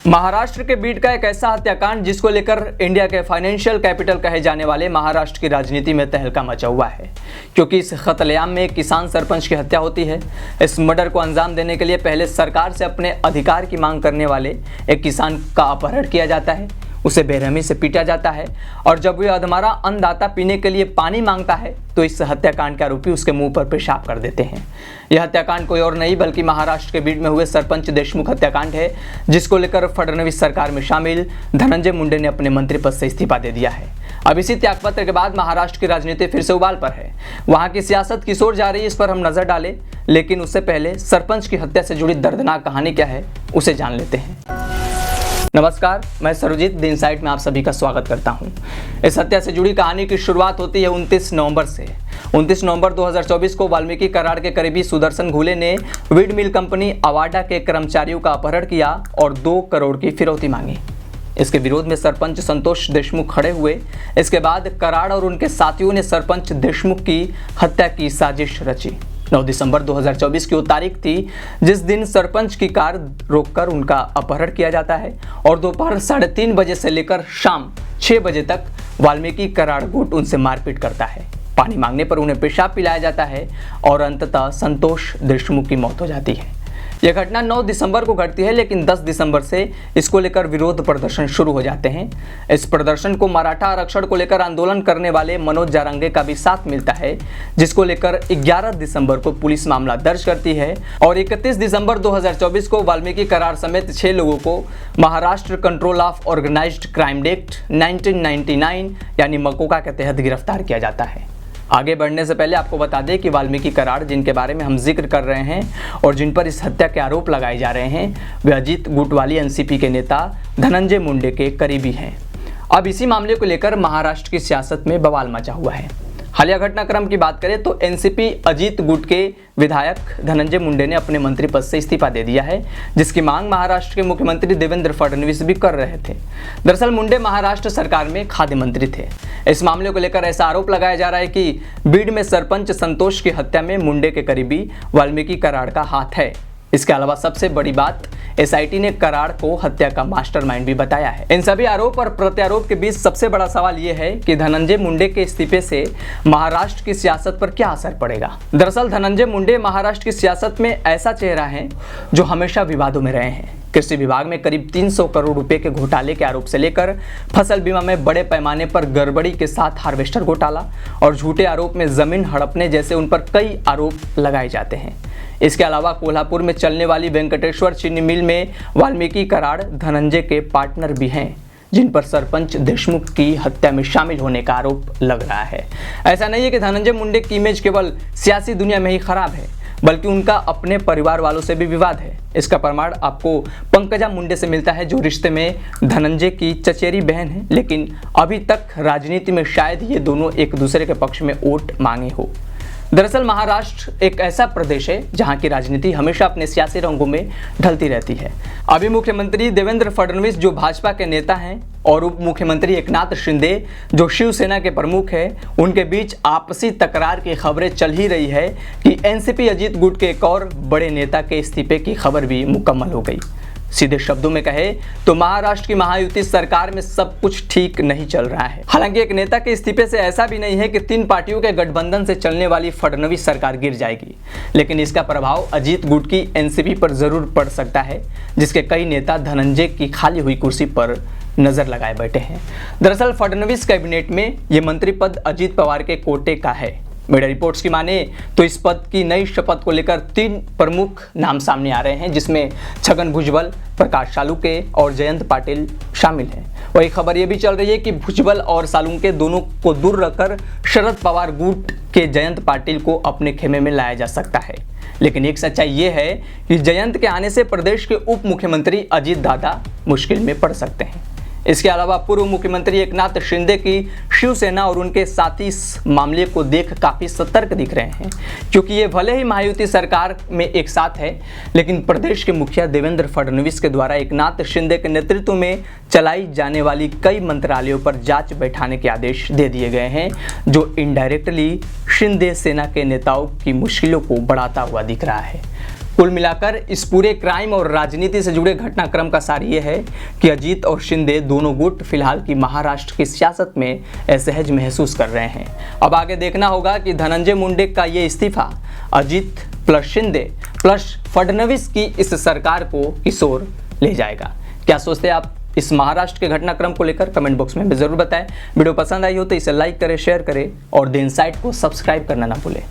महाराष्ट्र के बीड का एक ऐसा हत्याकांड जिसको लेकर इंडिया के फाइनेंशियल कैपिटल कहे जाने वाले महाराष्ट्र की राजनीति में तहलका मचा हुआ है, क्योंकि इस कत्लेआम में एक किसान सरपंच की हत्या होती है। इस मर्डर को अंजाम देने के लिए पहले सरकार से अपने अधिकार की मांग करने वाले एक किसान का अपहरण किया जाता है, उसे बेरहमी से पीटा जाता है और जब वह अधमरा अन्नदाता पीने के लिए पानी मांगता है तो इस हत्याकांड के आरोपी उसके मुंह पर पेशाब कर देते हैं। यह हत्याकांड कोई और नहीं बल्कि महाराष्ट्र के बीड में हुए सरपंच देशमुख हत्याकांड है, जिसको लेकर फडणवीस सरकार में शामिल धनंजय मुंडे ने अपने मंत्री पद से इस्तीफा दे दिया है। अब इसी त्यागपत्र के बाद महाराष्ट्र की राजनीति फिर से उबाल पर है। वहां की सियासत किस ओर जा रही है, इस पर हम नजर डालें, लेकिन उससे पहले सरपंच की हत्या से जुड़ी दर्दनाक कहानी क्या है उसे जान लेते हैं। नमस्कार, मैं सर्वजीत द इनसाइट में आप सभी का स्वागत करता हूं। इस हत्या से जुड़ी कहानी की शुरुआत होती है 29 नवंबर से। 29 नवंबर 2024 को वाल्मीकि कराड़ के करीबी सुदर्शन घुले ने वीड मिल कंपनी अवाडा के कर्मचारियों का अपहरण किया और 2 करोड़ की फिरौती मांगी। इसके विरोध में सरपंच संतोष देशमुख खड़े हुए। इसके बाद कराड़ और उनके साथियों ने सरपंच देशमुख की हत्या की साजिश रची। 9 दिसंबर 2024 की वो तारीख थी जिस दिन सरपंच की कार रोककर उनका अपहरण किया जाता है और दोपहर 3:30 बजे से लेकर शाम 6 बजे तक वाल्मीकि कराड़ गुट उनसे मारपीट करता है। पानी मांगने पर उन्हें पेशाब पिलाया जाता है और अंततः संतोष देशमुख की मौत हो जाती है। यह घटना 9 दिसंबर को घटती है, लेकिन 10 दिसंबर से इसको लेकर विरोध प्रदर्शन शुरू हो जाते हैं। इस प्रदर्शन को मराठा आरक्षण को लेकर आंदोलन करने वाले मनोज जारंगे का भी साथ मिलता है, जिसको लेकर 11 दिसंबर को पुलिस मामला दर्ज करती है और 31 दिसंबर 2024 को वाल्मीकि कराड़ समेत 6 लोगों को Maharashtra control of organised crime act 1999 यानी मकोका के तहत गिरफ्तार किया जाता है। आगे बढ़ने से पहले आपको बता दें कि वाल्मीकि कराड़ जिनके बारे में हम जिक्र कर रहे हैं और जिन पर इस हत्या के आरोप लगाए जा रहे हैं, वे अजीत गुट वाली एनसीपी के नेता धनंजय मुंडे के करीबी हैं। अब इसी मामले को लेकर महाराष्ट्र की सियासत में बवाल मचा हुआ है। हालिया घटनाक्रम की बात करें तो एनसीपी अजीत गुट के विधायक धनंजय मुंडे ने अपने मंत्री पद से इस्तीफा दे दिया है, जिसकी मांग महाराष्ट्र के मुख्यमंत्री देवेंद्र फडणवीस भी कर रहे थे। दरअसल मुंडे महाराष्ट्र सरकार में खाद्य मंत्री थे। इस मामले को लेकर ऐसा आरोप लगाया जा रहा है कि बीड में सरपंच संतोष की हत्या में मुंडे के करीबी वाल्मीकि कराड़ का हाथ है। इसके अलावा सबसे बड़ी बात, एसआईटी ने कराड़ को हत्या का मास्टरमाइंड भी बताया है। इन सभी आरोप और प्रत्यारोप के बीच सबसे बड़ा सवाल यह है कि धनंजय मुंडे के इस्तीफे से महाराष्ट्र की सियासत पर क्या असर पड़ेगा। दरअसल धनंजय मुंडे महाराष्ट्र की सियासत में ऐसा चेहरा है जो हमेशा विवादों में रहे हैं। कृषि विभाग में करीब 300 करोड़ रुपए के घोटाले के आरोप से लेकर फसल बीमा में बड़े पैमाने पर गड़बड़ी के साथ हार्वेस्टर घोटाला और झूठे आरोप में जमीन हड़पने जैसे उन पर कई आरोप लगाए जाते हैं। इसके अलावा कोल्हापुर में चलने वाली वेंकटेश्वर चीनी मिल में वाल्मीकि कराड़ धनंजय के पार्टनर भी हैं, जिन पर सरपंच देशमुख की हत्या में शामिल होने का आरोप लग रहा है। ऐसा नहीं है कि धनंजय मुंडे की इमेज केवल सियासी दुनिया में ही खराब है, बल्कि उनका अपने परिवार वालों से भी विवाद है। इसका प्रमाण आपको पंकजा मुंडे से मिलता है, जो रिश्ते में धनंजय की चचेरी बहन है, लेकिन अभी तक राजनीति में शायद ये दोनों एक दूसरे के पक्ष में वोट मांगे हो। दरअसल महाराष्ट्र एक ऐसा प्रदेश है जहां की राजनीति हमेशा अपने सियासी रंगों में ढलती रहती है। अभी मुख्यमंत्री देवेंद्र फडणवीस जो भाजपा के नेता हैं और उप मुख्यमंत्री एकनाथ शिंदे जो शिवसेना के प्रमुख हैं, उनके बीच आपसी तकरार की खबरें चल ही रही है कि एनसीपी अजीत गुट के एक और बड़े नेता के इस्तीफे की खबर भी मुकम्मल हो गई। सीधे शब्दों में कहे तो महाराष्ट्र की महायुति सरकार में सब कुछ ठीक नहीं चल रहा है। हालांकि एक नेता के इस्तीफे से ऐसा भी नहीं है कि 3 पार्टियों के गठबंधन से चलने वाली फडणवीस सरकार गिर जाएगी, लेकिन इसका प्रभाव अजीत गुट की एनसीपी पर जरूर पड़ सकता है, जिसके कई नेता धनंजय की खाली हुई कुर्सी पर नजर लगाए बैठे हैं। दरअसल फडणवीस कैबिनेट में ये मंत्री पद अजीत पवार के कोटे का है। मीडिया रिपोर्ट्स की माने तो इस पद की नई शपथ को लेकर 3 प्रमुख नाम सामने आ रहे हैं, जिसमें छगन भुजबल, प्रकाश सालुंके और जयंत पाटिल शामिल हैं। वही खबर ये भी चल रही है कि भुजबल और सालुंके दोनों को दूर रखकर शरद पवार गुट के जयंत पाटिल को अपने खेमे में लाया जा सकता है। लेकिन एक सच्चाई ये है कि जयंत के आने से प्रदेश के उप मुख्यमंत्री अजीत दादा मुश्किल में पड़ सकते हैं। इसके अलावा पूर्व मुख्यमंत्री एकनाथ शिंदे की शिवसेना और उनके साथी इस मामले को देख काफी सतर्क दिख रहे हैं, क्योंकि ये भले ही महायुति सरकार में एक साथ है, लेकिन प्रदेश के मुखिया देवेंद्र फडणवीस के द्वारा एकनाथ शिंदे के नेतृत्व में चलाई जाने वाली कई मंत्रालयों पर जांच बैठाने के आदेश दे दिए गए हैं, जो इनडायरेक्टली शिंदे सेना के नेताओं की मुश्किलों को बढ़ाता हुआ दिख रहा है। कुल मिलाकर इस पूरे क्राइम और राजनीति से जुड़े घटनाक्रम का सार ये है कि अजीत और शिंदे दोनों गुट फिलहाल की महाराष्ट्र की सियासत में असहज महसूस कर रहे हैं। अब आगे देखना होगा कि धनंजय मुंडे का ये इस्तीफा अजीत प्लस शिंदे प्लस फडणवीस की इस सरकार को किस ओर ले जाएगा। क्या सोचते हैं आप इस महाराष्ट्र के घटनाक्रम को लेकर? कमेंट बॉक्स में जरूर बताएं। वीडियो पसंद आई हो तो इसे लाइक करें, शेयर करें और द इनसाइट को सब्सक्राइब करना ना भूलें।